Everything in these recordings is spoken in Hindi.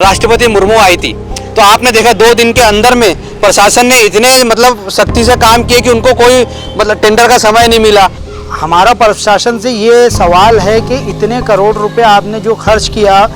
राष्ट्रपति मुर्मू आई थी तो आपने देखा 2 दिन के अंदर में प्रशासन ने इतने मतलब सख्ती से काम किए कि उनको कोई मतलब टेंडर का समय नहीं मिला। हमारा प्रशासन से ये सवाल है कि इतने करोड़ रुपए आपने जो खर्च किया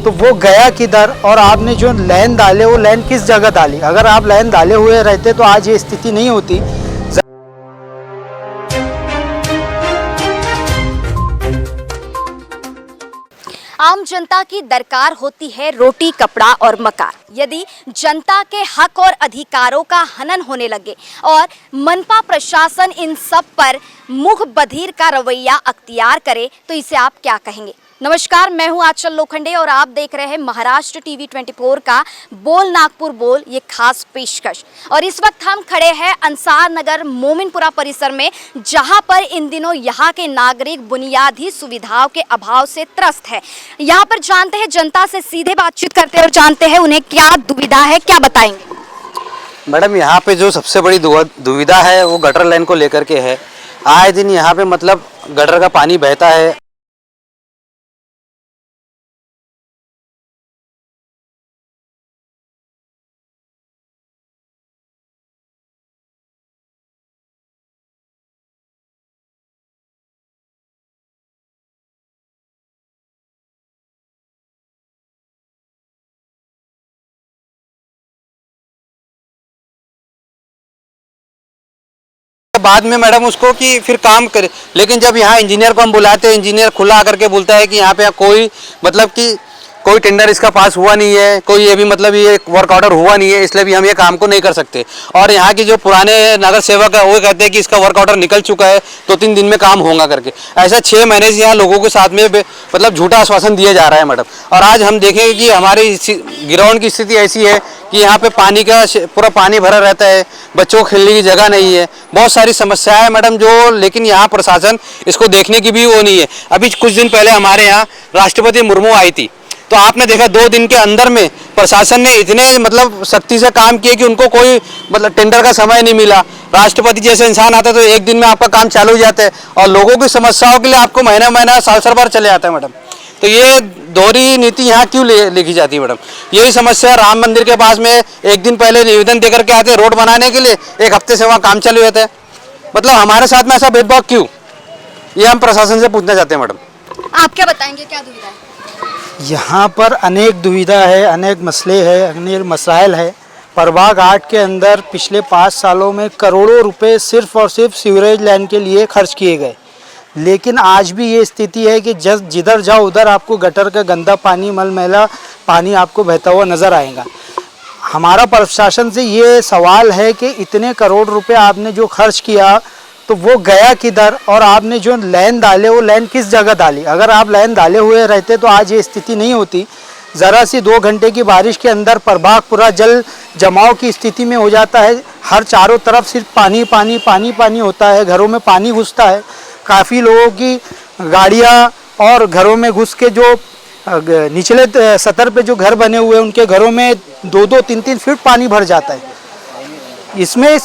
तो वो गया किधर, और आपने जो लाइन डाले वो लाइन किस जगह डाली। अगर आप लाइन डाले हुए रहते तो आज ये स्थिति नहीं होती। आम जनता की दरकार होती है रोटी, कपड़ा और मकान। यदि जनता के हक और अधिकारों का हनन होने लगे और मनपा प्रशासन इन सब पर मुख बधिर का रवैया अख्तियार करे तो इसे आप क्या कहेंगे। नमस्कार, मैं हूं आंचल लोखंडे और आप देख रहे हैं महाराष्ट्र टीवी 24 का बोल नागपुर बोल, ये खास पेशकश। और इस वक्त हम खड़े हैं अंसार नगर मोमिनपुरा परिसर में, जहां पर इन दिनों यहां के नागरिक बुनियादी सुविधाओं के अभाव से त्रस्त है। यहां पर जानते हैं, जनता से सीधे बातचीत करते हैं और जानते हैं उन्हें क्या दुविधा है, क्या बताएंगे। मैडम, यहाँ पे जो सबसे बड़ी दुविधा है वो गटर लाइन को लेकर के है। आए दिन यहाँ पे मतलब गटर का पानी बहता है। बाद में मैडम उसको कि फिर काम करे, लेकिन जब यहाँ इंजीनियर को हम बुलाते हैं, इंजीनियर खुला करके बोलता है कि यहाँ पे कोई मतलब कि कोई टेंडर इसका पास हुआ नहीं है, कोई ये भी मतलब ये वर्क ऑर्डर हुआ नहीं है, इसलिए भी हम ये काम को नहीं कर सकते। और यहाँ की जो पुराने नगर सेवक है वो कहते हैं कि इसका वर्क ऑर्डर निकल चुका है, 2-3 दिन में काम होगा करके। ऐसा 6 महीने से यहाँ लोगों के साथ में मतलब झूठा आश्वासन दिया जा रहा है मैडम। और आज हम देखेंगे कि हमारी ग्राउंड की स्थिति ऐसी है कि यहाँ पे पानी का पूरा पानी भरा रहता है, बच्चों को खेलने की जगह नहीं है, बहुत सारी समस्याएं है मैडम जो, लेकिन यहाँ प्रशासन इसको देखने की भी वो नहीं है। अभी कुछ दिन पहले हमारे यहाँ राष्ट्रपति मुर्मू आई थी तो आपने देखा 2 दिन के अंदर में प्रशासन ने इतने मतलब सख्ती से काम किए कि उनको कोई मतलब टेंडर का समय नहीं मिला। राष्ट्रपति जैसे इंसान आता है तो 1 दिन में आपका काम चालू हो जाता है और लोगों की समस्याओं के लिए आपको महीना साल भर चले जाता है मैडम। तो ये दोहरी नीति यहाँ क्यों लिखी जाती है मैडम। यही समस्या राम मंदिर के पास में 1 दिन पहले निवेदन देकर के आते हैं रोड बनाने के लिए, 1 हफ्ते से वहाँ काम चालू रहता है। मतलब हमारे साथ में ऐसा भेदभाव क्यों, ये हम प्रशासन से पूछना चाहते हैं मैडम। आप क्या बताएंगे, क्या दुविधा है। यहाँ पर अनेक दुविधा है, अनेक मसले हैं, अनेक मसाइल है। प्रभाग 8 के अंदर पिछले 5 सालों में करोड़ों रुपए सिर्फ और सिर्फ सीवरेज लाइन के लिए खर्च किए गए, लेकिन आज भी ये स्थिति है कि जिधर जाओ उधर आपको गटर का गंदा पानी, मलमैला पानी आपको बहता हुआ नज़र आएगा। हमारा प्रशासन से ये सवाल है कि इतने करोड़ रुपए आपने जो खर्च किया तो वो गया किधर, और आपने जो लाइन डाले वो लाइन किस जगह डाली। अगर आप लाइन डाले हुए रहते तो आज ये स्थिति नहीं होती। ज़रा सी 2 घंटे की बारिश के अंदर प्रभाग पूरा जल जमाव की स्थिति में हो जाता है। हर चारों तरफ सिर्फ पानी पानी पानी पानी होता है, घरों में पानी घुसता है। काफ़ी लोगों की गाड़ियाँ और घरों में घुस के जो निचले सतर पे जो घर बने हुए हैं उनके घरों में 2-2, 3-3 फीट पानी भर जाता है। इसमें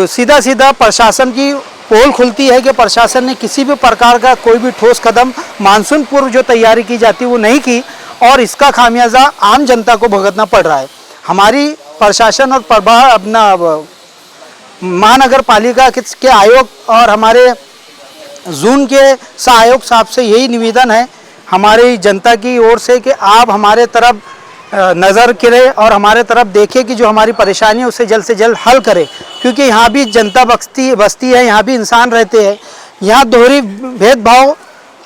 सीधा सीधा प्रशासन की पोल खुलती है कि प्रशासन ने किसी भी प्रकार का कोई भी ठोस कदम मानसून पूर्व जो तैयारी की जाती है वो नहीं की, और इसका खामियाजा आम जनता को भुगतना पड़ रहा है। हमारी प्रशासन और अपना महानगर पालिका के आयोग और हमारे जून के सहायक साहब से यही निवेदन है हमारी जनता की ओर से कि आप हमारे तरफ नज़र करें और हमारे तरफ देखें कि जो हमारी परेशानी है उसे जल्द से जल्द हल करें, क्योंकि यहाँ भी जनता बसती है, यहाँ भी इंसान रहते हैं। यहाँ दोहरी भेदभाव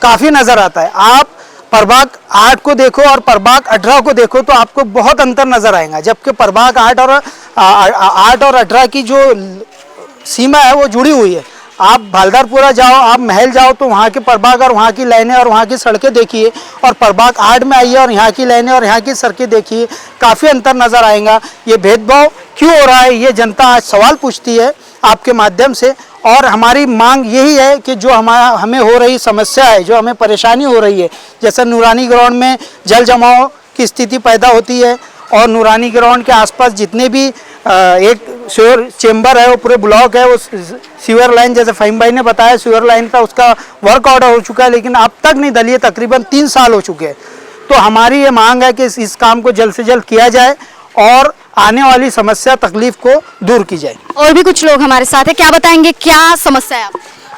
काफ़ी नज़र आता है। आप प्रभाग 8 को देखो और प्रभाग 18 को देखो तो आपको बहुत अंतर नज़र आएगा, जबकि प्रभाग 8 और 18 की जो सीमा है वो जुड़ी हुई है। आप भालदारपुरा जाओ, आप महल जाओ तो वहाँ के प्रभाग और वहाँ की लाइनें और वहाँ की सड़कें देखिए, और प्रभाग 8 में आइए और यहाँ की लाइनें और यहाँ की सड़कें देखिए, काफ़ी अंतर नज़र आएगा। ये भेदभाव क्यों हो रहा है, ये जनता आज सवाल पूछती है आपके माध्यम से। और हमारी मांग यही है कि जो हमें हो रही समस्या है, जो हमें परेशानी हो रही है, जैसे नूरानी ग्राउंड में जल जमाव की स्थिति पैदा होती है और नूरानी ग्राउंड के आसपास जितने भी एक सीवर चेंबर है वो पूरे ब्लॉक है, वो सीवर लाइन जैसे फ़हीम भाई ने बताया सीवर लाइन का उसका वर्क ऑर्डर हो चुका है, लेकिन अब तक नहीं डली है। तकरीबन 3 साल हो चुके हैं। तो हमारी ये मांग है कि इस काम को जल्द से जल्द किया जाए और आने वाली समस्या तकलीफ को दूर की जाए। और भी कुछ लोग हमारे साथ हैं, क्या बताएंगे, क्या समस्या है आप?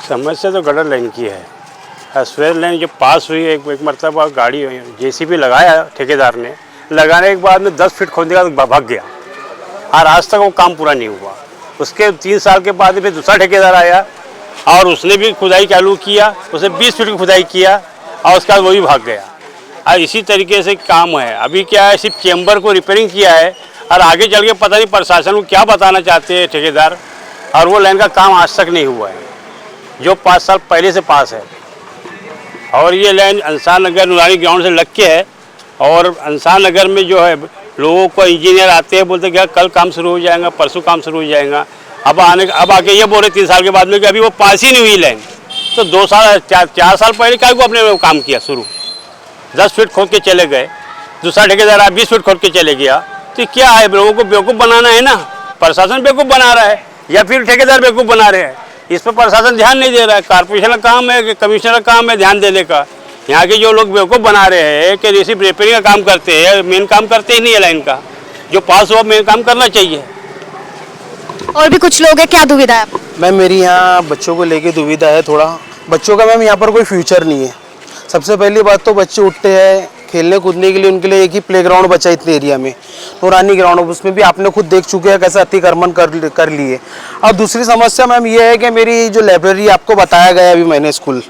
समस्या तो गटर लाइन की है। स्वेयर लाइन जो पास हुई एक मरतबा गाड़ी जेसीबी लगाया ठेकेदार ने, लगाने के बाद में 10 फीट खोदने के बाद भाग गया और आज तक वो काम पूरा नहीं हुआ। उसके 3 साल के बाद फिर दूसरा ठेकेदार आया और उसने भी खुदाई चालू किया, उसने 20 फीट की खुदाई किया और उसके बाद वो भी भाग गया। और इसी तरीके से काम है। अभी क्या है, सिर्फ चेम्बर को रिपेयरिंग किया है और आगे चल के पता नहीं प्रशासन को क्या बताना चाहते हैं ठेकेदार, और वो लाइन का काम आज तक नहीं हुआ है जो 5 साल पहले से पास है। और ये लाइन अंसार नगर नूरानी ग्राउंड से लग के है और अंसार नगर में जो है लोगों को इंजीनियर आते हैं, बोलते क्या कल काम शुरू हो जाएगा, परसों काम शुरू हो जाएगा। अब आके ये बोल रहे 3 साल के बाद में कि अभी वो पास ही नहीं हुई लाइन। तो 2 साल 4 साल पहले क्या को अपने काम किया शुरू, 10 फीट खोद के चले गए, दूसरा ठेकेदार 20 फीट खोद के चले गया। तो क्या है, लोगों को बेवकूफ़ बनाना है ना, प्रशासन बेवकूफ़ बना रहा है या फिर ठेकेदार बेवकूफ़ बना रहे हैं। इस पर प्रशासन ध्यान नहीं दे रहा है। कॉर्पोरेशन का काम है कि कमिश्नर का काम है ध्यान देने का। यहाँ के जो लोग बेवकूफ़ बना रहे हैं कि सिर्फ रिपेयरिंग का काम करते हैं, मेन काम करते ही नहीं है लाइन का। जो पास हुआ मेन काम करना चाहिए। और भी कुछ लोग हैं, क्या दुविधा है? मैम मेरी यहाँ बच्चों को लेके दुविधा है थोड़ा। बच्चों का मैम यहाँ पर कोई फ्यूचर नहीं है। सबसे पहली बात तो बच्चे उठते हैं खेलने कूदने के लिए, उनके लिए एक ही प्लेग्राउंड बचा इतने एरिया में, नूरानी ग्राउंड, उसमें भी आपने खुद देख चुके हैं कैसे अतिक्रमण कर लिए। और दूसरी समस्या मैम ये है कि मेरी जो लाइब्रेरी आपको बताया गया अभी मैंने स्कूल,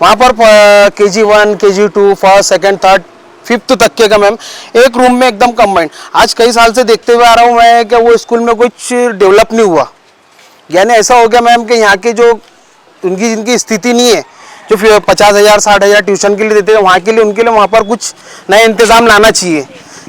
वहाँ पर KG1, KG2, first, second, third, 5th तक के का मैम एक रूम में एकदम कंबाइंड। आज कई साल से देखते हुए आ रहा हूँ मैं कि वो स्कूल में कुछ डेवलप नहीं हुआ। यानी ऐसा हो गया मैम कि यहाँ के जो जिनकी स्थिति नहीं है, जो 50,000 60,000 ट्यूशन के लिए देते हैं, वहाँ के लिए उनके लिए वहाँ पर कुछ नया इंतज़ाम लाना चाहिए।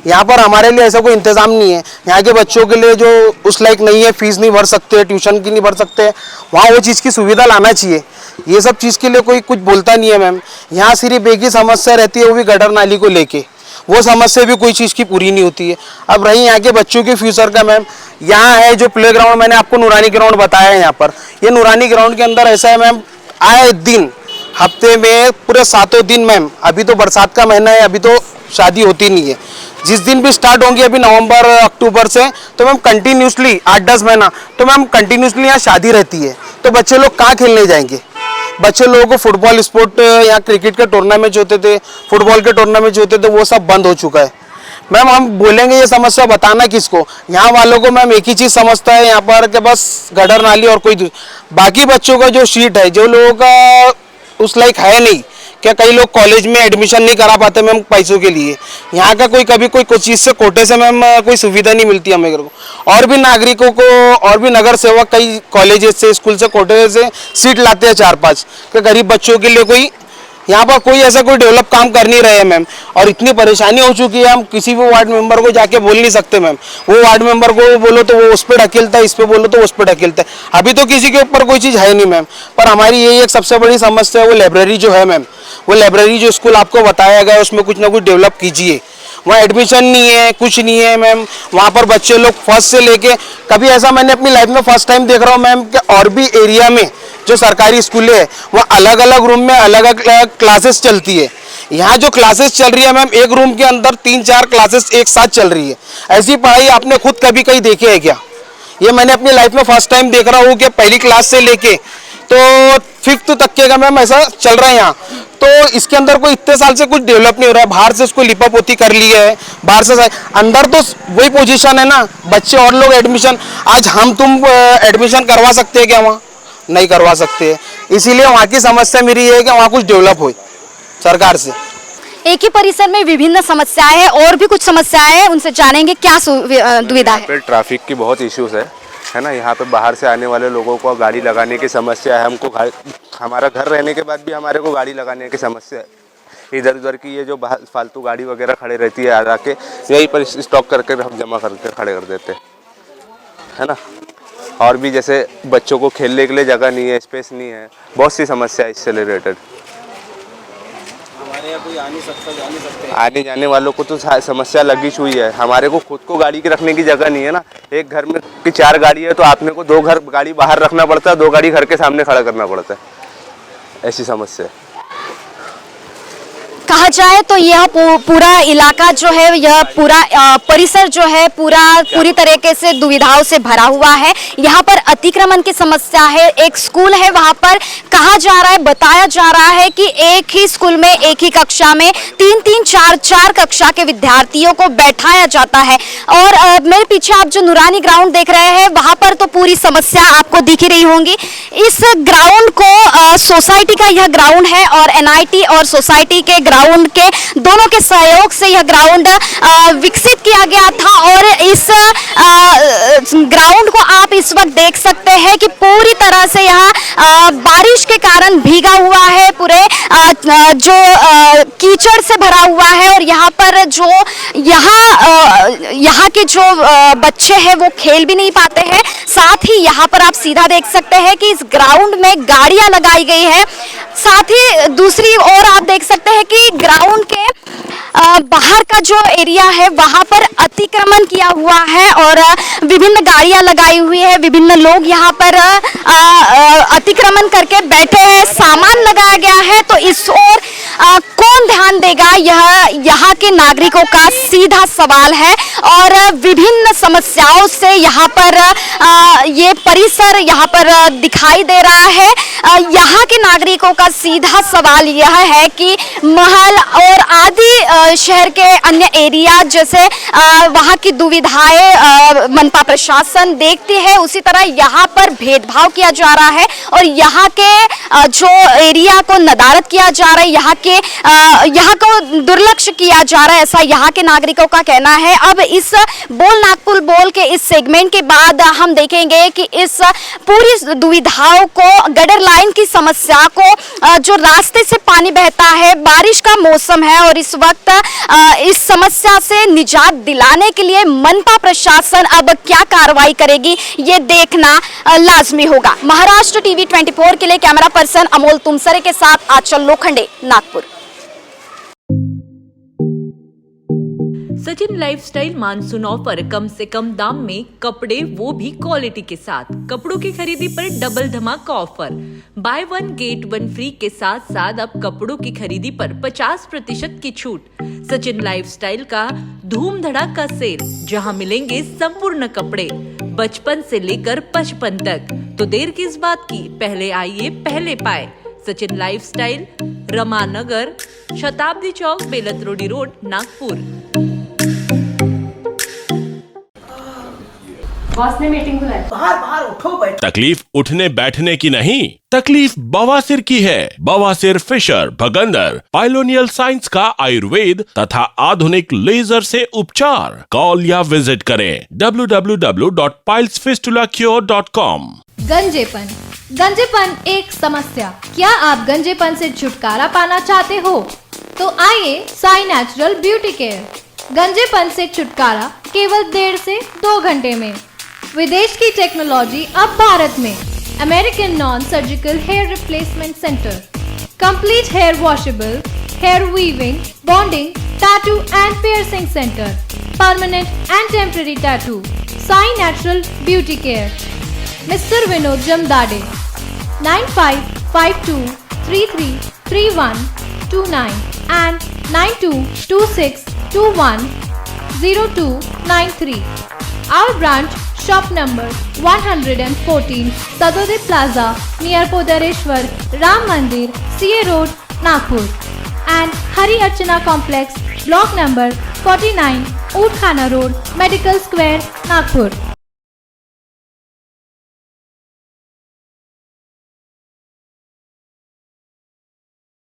यहाँ पर हमारे लिए ऐसा कोई इंतज़ाम नहीं है। यहाँ के बच्चों के लिए जो उस लायक नहीं है, फीस नहीं भर सकते, ट्यूशन की नहीं भर सकते, वहाँ वो चीज़ की सुविधा लाना चाहिए। ये सब चीज़ के लिए कोई कुछ बोलता नहीं है मैम। यहाँ सिर्फ एक ही समस्या रहती है, वो भी गटर नाली को लेके। वो समस्या भी कोई चीज़ की पूरी नहीं होती है। अब रही यहाँ के बच्चों के फ्यूचर का मैम, यहाँ है जो प्ले ग्राउंड, मैंने आपको नूरानी ग्राउंड बताया है। यहाँ पर ये नूरानी ग्राउंड के अंदर ऐसा है मैम, आए दिन हफ्ते में पूरे 7 दिन मैम, अभी तो बरसात का महीना है, अभी तो शादी होती नहीं है। जिस दिन भी स्टार्ट होंगी अभी नवंबर अक्टूबर से, तो मैम कंटिन्यूसली 8-10 महीना तो मैम कंटिन्यूसली यहाँ शादी रहती है। तो बच्चे लोग कहाँ खेलने जाएंगे? बच्चे लोगों को फुटबॉल स्पोर्ट, यहाँ क्रिकेट के टूर्नामेंट होते थे, फुटबॉल के टूर्नामेंट होते थे, वो सब बंद हो चुका है। मैम हम बोलेंगे ये समस्या बताना किसको? यहाँ वालों को मैम एक ही चीज़ समझता है यहाँ पर कि बस गटर नाली और कोई बाकी बच्चों का जो सीट है, जो लोगों का उस लायक है नहीं, क्या कई लोग कॉलेज में एडमिशन नहीं करा पाते मैम पैसों के लिए। यहाँ का कभी कोई कुछ चीज़ से कोटे से मैम कोई सुविधा नहीं मिलती हमें को। और भी नागरिकों को और भी नगर सेवक कई कॉलेजेस से, स्कूल से, कोटे से सीट लाते हैं 4-5 कि गरीब बच्चों के लिए कोई यहाँ पर कोई ऐसा कोई डेवलप काम कर नहीं रहे हैं मैम। और इतनी परेशानी हो चुकी है, हम किसी भी वार्ड मेंबर को जाके बोल नहीं सकते मैम। वो वार्ड मेंबर को बोलो तो वो उस पर ढकेलता है, इस पर बोलो तो उस पर ढकेलता है। अभी तो किसी के ऊपर कोई चीज़ है नहीं मैम। पर हमारी यही एक सबसे बड़ी समस्या है, वो लाइब्रेरी जो है मैम, वो लाइब्रेरी जो स्कूल आपको बताया गया उसमें कुछ ना कुछ डेवलप कीजिए। वहाँ एडमिशन नहीं है, कुछ नहीं है मैम। वहाँ पर बच्चे लोग फर्स्ट से लेके, कभी ऐसा मैंने अपनी लाइफ में फर्स्ट टाइम देख रहा हूँ मैम कि और भी एरिया में जो सरकारी स्कूलें है वहाँ अलग अलग रूम में अलग अलग क्लासेस चलती है। यहाँ जो क्लासेस चल रही है मैम, एक रूम के अंदर 3-4 क्लासेस एक साथ चल रही है। ऐसी पढ़ाई आपने खुद कभी कहीं देखी है क्या? ये मैंने अपनी लाइफ में फर्स्ट टाइम देख रहा हूँ कि पहली क्लास से लेके तो 5th तक के का मैम ऐसा चल रहा है यहाँ। तो इसके अंदर कोई इतने साल से कुछ डेवलप नहीं हो रहा है। बाहर से उसको लिपा पोती कर ली है, बाहर से अंदर तो वही पोजीशन है ना, बच्चे और लोग एडमिशन, आज हम तुम एडमिशन करवा सकते हैं क्या? वहाँ नहीं करवा सकते। इसीलिए वहाँ की समस्या मेरी ये है कि वहाँ कुछ डेवलप हो सरकार से। एक ही परिसर में विभिन्न समस्याएं हैं, और भी कुछ समस्याएं हैं, उनसे जानेंगे क्या दुविधा है। ट्रैफिक की बहुत इश्यूज है ना। यहाँ पे बाहर से आने वाले लोगों को गाड़ी लगाने की समस्या है। हमको हमारा घर रहने के बाद भी हमारे को गाड़ी लगाने की समस्या है। इधर उधर की ये जो फालतू गाड़ी वगैरह खड़े रहती है, आके यहीं पर स्टॉक करके हम जमा करके खड़े कर देते है ना। और भी जैसे बच्चों को खेलने के लिए जगह नहीं है, स्पेस नहीं है, बहुत सी समस्या है इससे रिलेटेड। हमारे यहाँ कोई आ नहीं सकता, आने जाने वालों को तो समस्या लगी हुई है। हमारे को खुद को गाड़ी की रखने की जगह नहीं है ना। एक घर में की 4 गाड़ी है तो आपने को 2 गाड़ी बाहर रखना पड़ता है, 2 गाड़ी घर के सामने खड़ा करना पड़ता है। ऐसी समस्या है। कहा जाए तो यह पूरा इलाका जो है, यह पूरा परिसर जो है पूरी तरीके से दुविधाओं से भरा हुआ है। यहाँ पर अतिक्रमण की समस्या है। एक स्कूल है, वहाँ पर कहा जा रहा है, बताया जा रहा है कि एक ही स्कूल में एक ही कक्षा में 3-3, 4-4 कक्षा के विद्यार्थियों को बैठाया जाता है। और मेरे पीछे आप जो नूरानी ग्राउंड देख रहे हैं, वहाँ पर तो पूरी समस्या आपको दिख ही रही होंगी। इस ग्राउंड को सोसाइटी का यह ग्राउंड है और एनआईटी और सोसाइटी के ग्राउंड के दोनों के सहयोग से यह ग्राउंड विकसित किया गया था। और इस ग्राउंड को आप इस वक्त देख सकते हैं कि पूरी तरह से यहाँ बारिश के कारण भीगा हुआ है, पूरे जो कीचड़ से भरा हुआ है। और यहाँ पर जो यहाँ के जो बच्चे हैं वो खेल भी नहीं पाते हैं। साथ ही यहाँ पर आप सीधा देख सकते हैं कि इस ग्राउंड में गाड़ियां लगाई गई है। साथ ही दूसरी ओर आप देख सकते हैं कि ग्राउंड के बाहर का जो एरिया है वहां पर अतिक्रमण किया हुआ है और विभिन्न गाड़ियां लगाई हुई है। विभिन्न लोग यहाँ पर अतिक्रमण करके बैठे हैं, सामान लगाया गया है। तो इस ओर कौन ध्यान देगा, यह यहाँ के नागरिकों का सीधा सवाल है। और विभिन्न समस्याओं से यहाँ पर ये परिसर यहाँ पर दिखाई दे रहा है। यहाँ के नागरिकों का सीधा सवाल यह है कि महल और आदि शहर के अन्य एरिया जैसे वहाँ की दुविधाएं मनपा प्रशासन देखती है, उसी तरह यहाँ पर भेदभाव किया जा रहा है और यहाँ के जो एरिया को नदारत किया जा रहा है, यहाँ को दुर्लक्ष्य किया जा रहा है, ऐसा यहाँ के नागरिकों का कहना है। अब इस बोल नागपुर बोल के इस सेगमेंट के बाद हम देखेंगे कि इस पूरी दुविधाओं को, गटर लाइन की समस्या को, जो रास्ते से पानी बहता है, बारिश का मौसम है और इस वक्त इस समस्या से निजात दिलाने के लिए मनपा प्रशासन अब क्या कार्रवाई करेगी, ये देखना लाजमी होगा। महाराष्ट्र टीवी 24 के लिए कैमरा पर्सन अमोल तुमसरे के साथ Anchal Lokhande, Nagpur. Sachin lifestyle monsoon offer, कम से कम दाम में कपड़े, वो भी क्वालिटी के साथ। कपड़ों की खरीदी पर डबल धमाका ऑफर, बाय 1 गेट 1 फ्री के साथ साथ अब कपड़ों की खरीदी पर 50% की छूट। सचिन लाइफस्टाइल का धूम धड़ाका सेल, जहां मिलेंगे संपूर्ण कपड़े बचपन से लेकर 55 तक। तो देर किस बात की, पहले आइए पहले पाए। सचिन लाइफस्टाइल, रमानगर, शताब्दी चौक, बेलतरोडी रोड, नागपुर। बॉस ने मीटिंग बुलाई। बाहर उठो बैठो। तकलीफ उठने बैठने की नहीं, तकलीफ बवासीर की है। बवासीर, फिशर, भगंदर, पाइलोनियल साइंस का आयुर्वेद तथा आधुनिक लेजर से उपचार। कॉल या विजिट करें www.pilesfistulacure.com। गंजेपन एक समस्या। क्या आप गंजेपन से छुटकारा पाना चाहते हो? तो आइए साई नेचुरल ब्यूटी केयर। गंजेपन से छुटकारा केवल 1.5 से 2 घंटे में। विदेश की टेक्नोलॉजी अब भारत में। American non surgical hair replacement centre, complete hair washable, hair weaving, bonding, tattoo and piercing centre, permanent and temporary tattoo. Sai natural beauty care, mister Vinod Jamdade, 9552333129 and 9226210293. Our branch, shop number 114, Sadode Plaza, near Podareshwar Ram Mandir, CA Road, Nagpur, and Hari Archana Complex, block number 49, Oudkhana Road, Medical Square, Nagpur.